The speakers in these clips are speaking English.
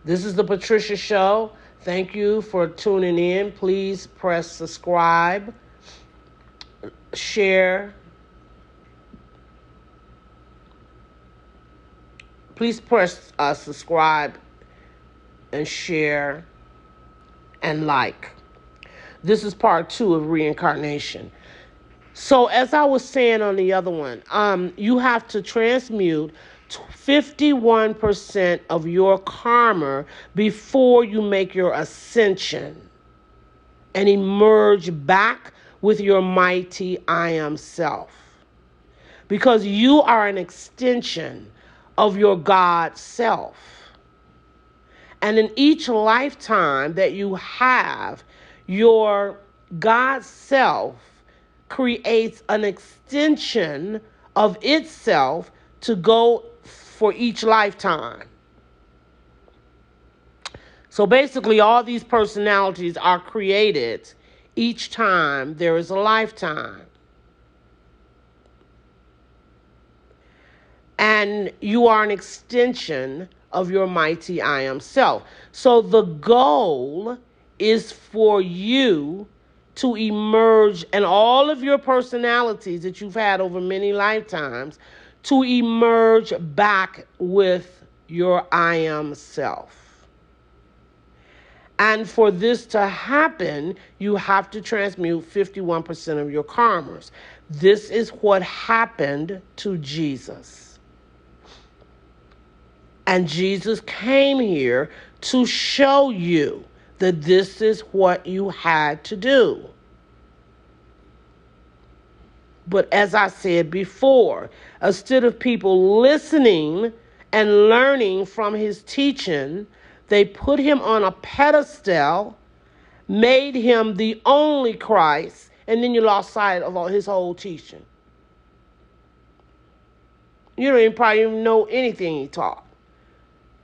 This is the Patricia Show. Thank you for tuning in. Please press subscribe, share. Please press subscribe and share and like. This is part 2 of Reincarnation. So as I was saying on the other one, you have to transmute 51% of your karma before you make your ascension and emerge back with your mighty I am self. Because you are an extension of your God self. And in each lifetime that you have, your God self creates an extension of itself to go for each lifetime. So basically, all these personalities are created each time there is a lifetime. And you are an extension of your mighty I am self. So the goal is for you to emerge, and all of your personalities that you've had over many lifetimes, to emerge back with your I am self. And for this to happen, you have to transmute 51% of your karmas. This is what happened to Jesus. And Jesus came here to show you that this is what you had to do. But as I said before, instead of people listening and learning from his teaching, they put him on a pedestal, made him the only Christ, and then you lost sight of all his whole teaching. You don't probably even know anything he taught,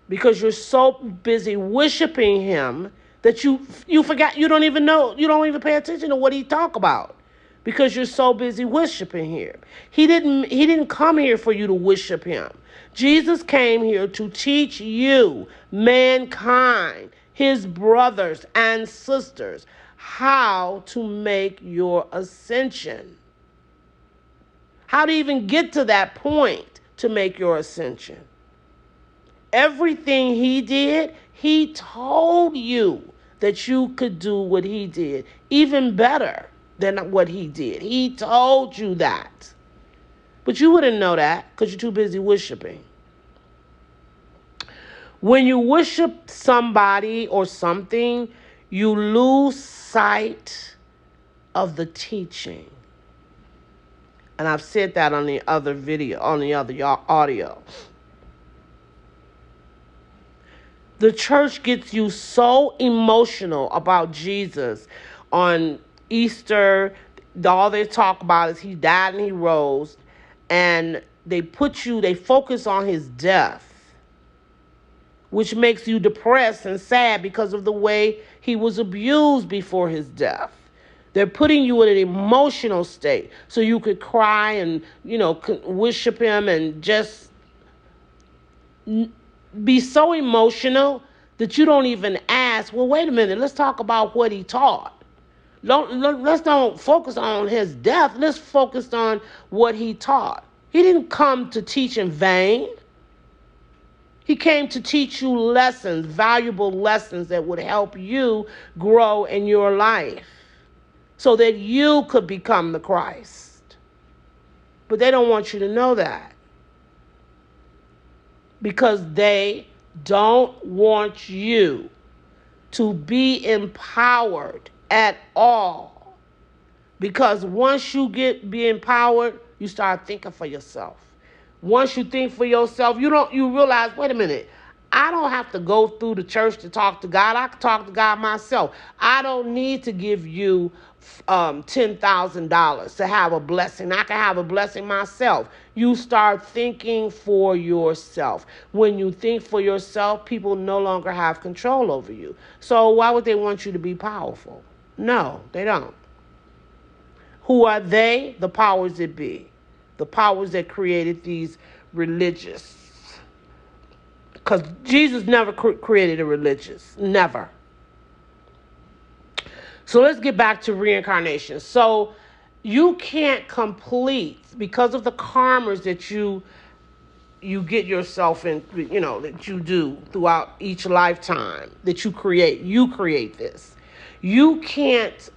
because you're so busy worshiping him that you forgot. You don't even know. You don't even pay attention to what he talk about, because you're so busy worshiping him. He didn't come here for you to worship him. Jesus came here to teach you, mankind, his brothers and sisters, how to make your ascension. How to even get to that point to make your ascension. Everything he did, he told you that you could do what he did, even better than what he did. He told you that. But you wouldn't know that because you're too busy worshiping. When you worship somebody or something, you lose sight of the teaching. And I've said that on the other video, on the other audio. The church gets you so emotional about Jesus on Easter. All they talk about is he died and he rose. And they focus on his death, which makes you depressed and sad because of the way he was abused before his death. They're putting you in an emotional state so you could cry and, worship him and just be so emotional that you don't even ask, well, wait a minute, let's talk about what he taught. Let's don't focus on his death. Let's focus on what he taught. He didn't come to teach in vain. He came to teach you lessons, valuable lessons that would help you grow in your life so that you could become the Christ. But they don't want you to know that, because they don't want you to be empowered at all. Because once you be empowered, you start thinking for yourself. Once you think for yourself, you realize, wait a minute, I don't have to go through the church to talk to God. I can talk to God myself. I don't need to give you $10,000 to have a blessing. I can have a blessing myself. You start thinking for yourself. When you think for yourself, people no longer have control over you. So why would they want you to be powerful? No, they don't. Who are they? The powers that be. The powers that created these religious Because Jesus never created a religious. Never. So let's get back to reincarnation. So you can't complete, because of the karmas that you get yourself in, that you do throughout each lifetime that you create this. You can't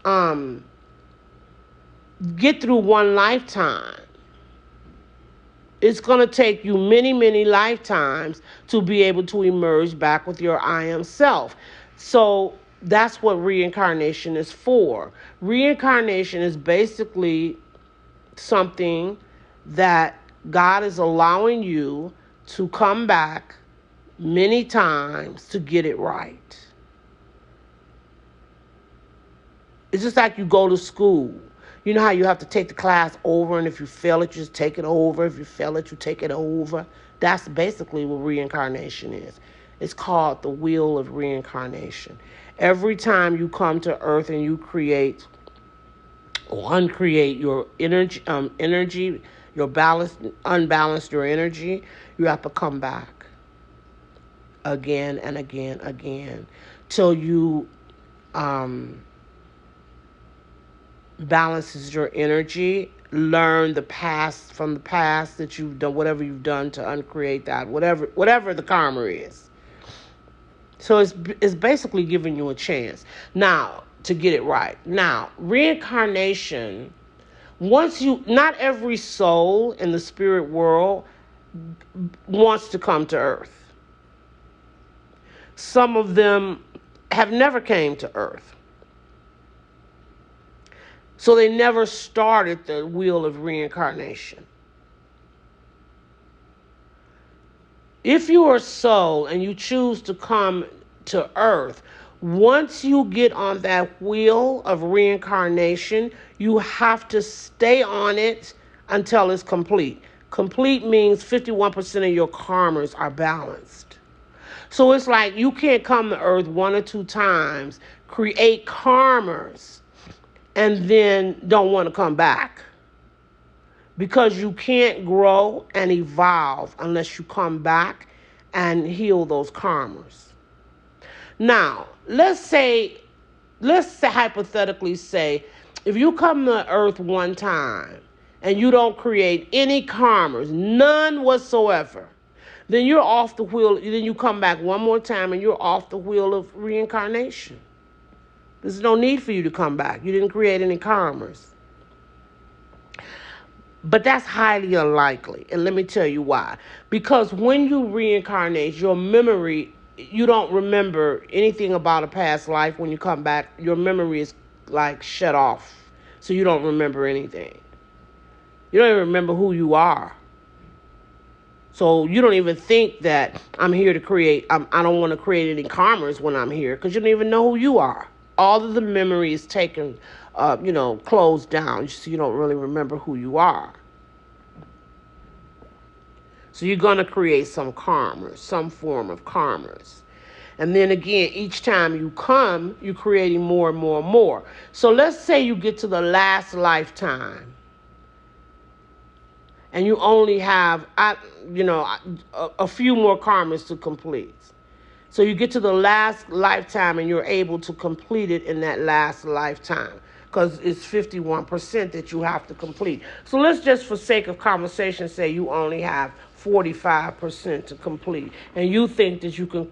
get through one lifetime. It's going to take you many, many lifetimes to be able to emerge back with your I am self. So that's what reincarnation is for. Reincarnation is basically something that God is allowing you to come back many times to get it right. It's just like you go to school. You know how you have to take the class over, and if you fail it, you just take it over. If you fail it, you take it over. That's basically what reincarnation is. It's called the wheel of reincarnation. Every time you come to Earth and you create or uncreate your energy, your unbalanced your energy, you have to come back again and again till you balances your energy, learn the past from the past that you've done, whatever you've done to uncreate that, whatever the karma is. So it's basically giving you a chance now to get it right. Now, reincarnation, not every soul in the spirit world wants to come to Earth. Some of them have never came to Earth. So they never started the wheel of reincarnation. If you are a soul and you choose to come to Earth, once you get on that wheel of reincarnation, you have to stay on it until it's complete. Complete means 51% of your karmas are balanced. So it's like you can't come to Earth one or two times, create karmas, and then don't want to come back. Because you can't grow and evolve unless you come back and heal those karmas. Now, let's hypothetically say, if you come to Earth one time and you don't create any karmas, none whatsoever, then you're off the wheel. Then you come back one more time and you're off the wheel of reincarnation. There's no need for you to come back. You didn't create any karmas. But that's highly unlikely. And let me tell you why. Because when you reincarnate, your memory, you don't remember anything about a past life. When you come back, your memory is like shut off. So you don't remember anything. You don't even remember who you are. So you don't even think that I'm here to create, I don't want to create any karmas when I'm here, because you don't even know who you are. All of the memory is taken, closed down, so you don't really remember who you are. So you're going to create some karmas, some form of karmas. And then again, each time you come, you're creating more and more and more. So let's say you get to the last lifetime, and you only have, a few more karmas to complete. So you get to the last lifetime and you're able to complete it in that last lifetime, because it's 51% that you have to complete. So let's just, for sake of conversation, say you only have 45% to complete, and you think that you can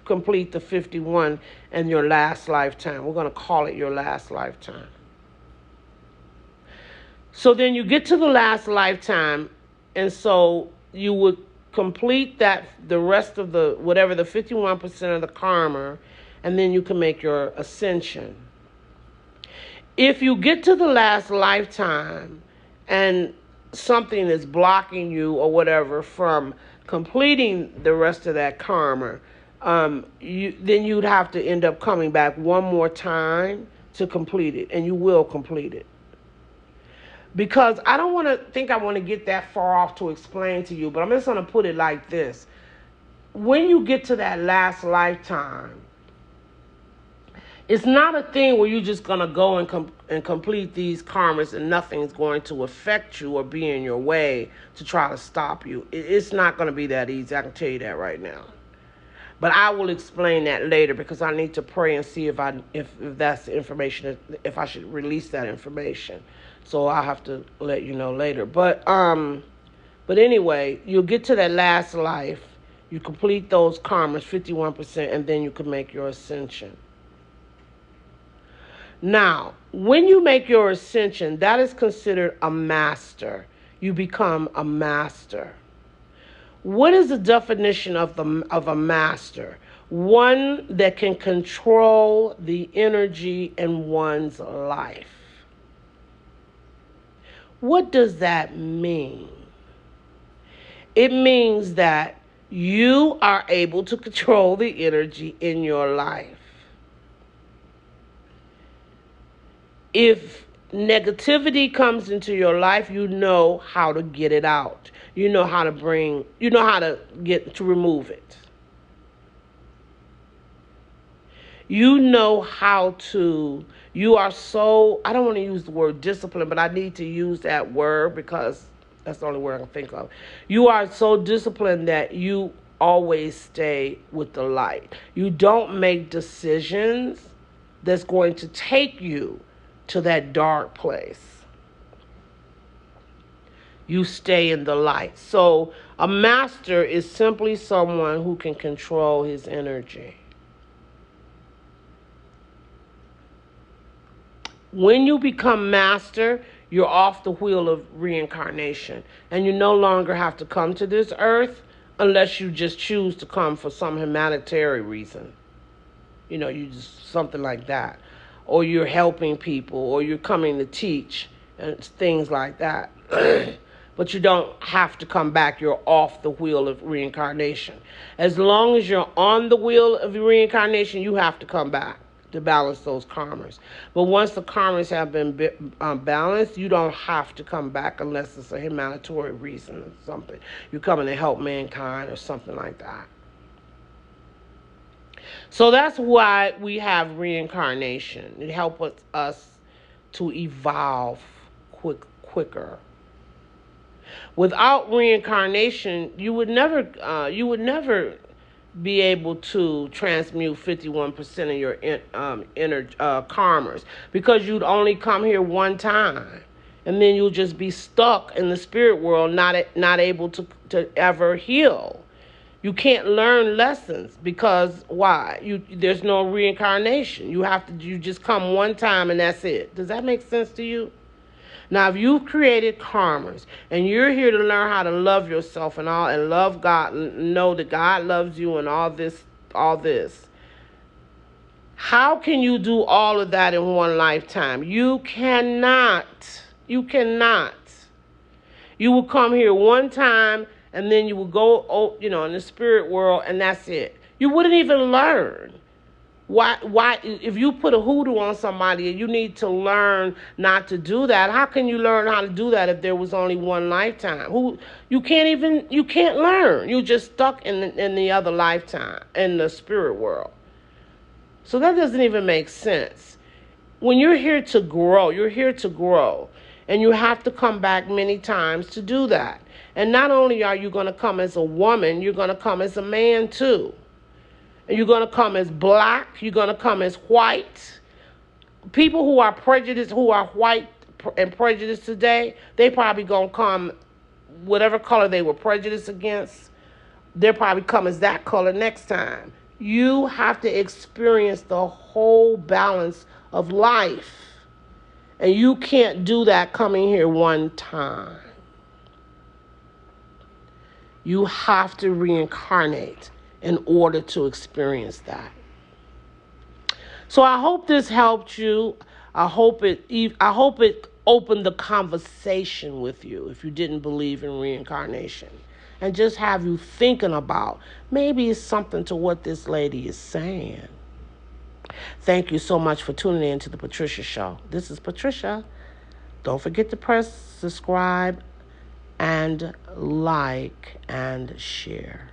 complete the 51 in your last lifetime. We're going to call it your last lifetime. So then you get to the last lifetime, and so you would complete the rest of the 51% of the karma, and then you can make your ascension. If you get to the last lifetime and something is blocking you or whatever from completing the rest of that karma, then you'd have to end up coming back one more time to complete it, and you will complete it. Because I want to get that far off to explain to you, but I'm just going to put it like this. When you get to that last lifetime, It's not a thing where you're just going to go and complete these karmas and nothing's going to affect you or be in your way to try to stop you. It's not going to be that easy. I can tell you that right now. But I will explain that later because I need to pray and see if that's the information, if I should release that information. So I'll have to let you know later. But anyway, you'll get to that last life. You complete those karmas, 51%, and then you can make your ascension. Now, when you make your ascension, that is considered a master. You become a master. What is the definition of a master? One that can control the energy in one's life. What does that mean? It means that you are able to control the energy in your life. If negativity comes into your life, you know how to get it out. You know how to remove it. You are so, I don't want to use the word discipline, but I need to use that word because that's the only word I can think of. You are so disciplined that you always stay with the light. You don't make decisions that's going to take you to that dark place. You stay in the light. So a master is simply someone who can control his energy. When you become master, you're off the wheel of reincarnation. And you no longer have to come to this earth unless you just choose to come for some humanitarian reason. You just something like that. Or you're helping people, or you're coming to teach, and things like that. But you don't have to come back. You're off the wheel of reincarnation. As long as you're on the wheel of reincarnation, you have to come back to balance those karmas. But once the karmas have been balanced, you don't have to come back unless it's a humanitarian reason or something. You're coming to help mankind or something like that. So that's why we have reincarnation. It helps us to evolve quicker. Without reincarnation, you would never be able to transmute 51% of your inner karmas because you'd only come here one time, and then you'll just be stuck in the spirit world, not able to ever heal. You can't learn lessons because why? There's no reincarnation. You just come one time and that's it. Does that make sense to you? Now, if you've created karmas and you're here to learn how to love yourself and love God, know that God loves you and all this, how can you do all of that in one lifetime? You cannot. You cannot. You will come here one time and then you will go, in the spirit world, and that's it. You wouldn't even learn. Why? If you put a hoodoo on somebody, you need to learn not to do that. How can you learn how to do that if there was only one lifetime? You can't learn. You're just stuck in the other lifetime, in the spirit world. So that doesn't even make sense. When you're here to grow, and you have to come back many times to do that. And not only are you going to come as a woman, you're going to come as a man too. And you're going to come as black, you're going to come as white. People who are prejudiced, who are white and prejudiced today, they probably going to come whatever color they were prejudiced against. They'll probably come as that color next time. You have to experience the whole balance of life. And you can't do that coming here one time. You have to reincarnate in order to experience that. So I hope this helped you. I hope it opened the conversation with you if you didn't believe in reincarnation. And just have you thinking about maybe it's something to what this lady is saying. Thank you so much for tuning in to the Patricia Show. This is Patricia. Don't forget to press subscribe and like and share.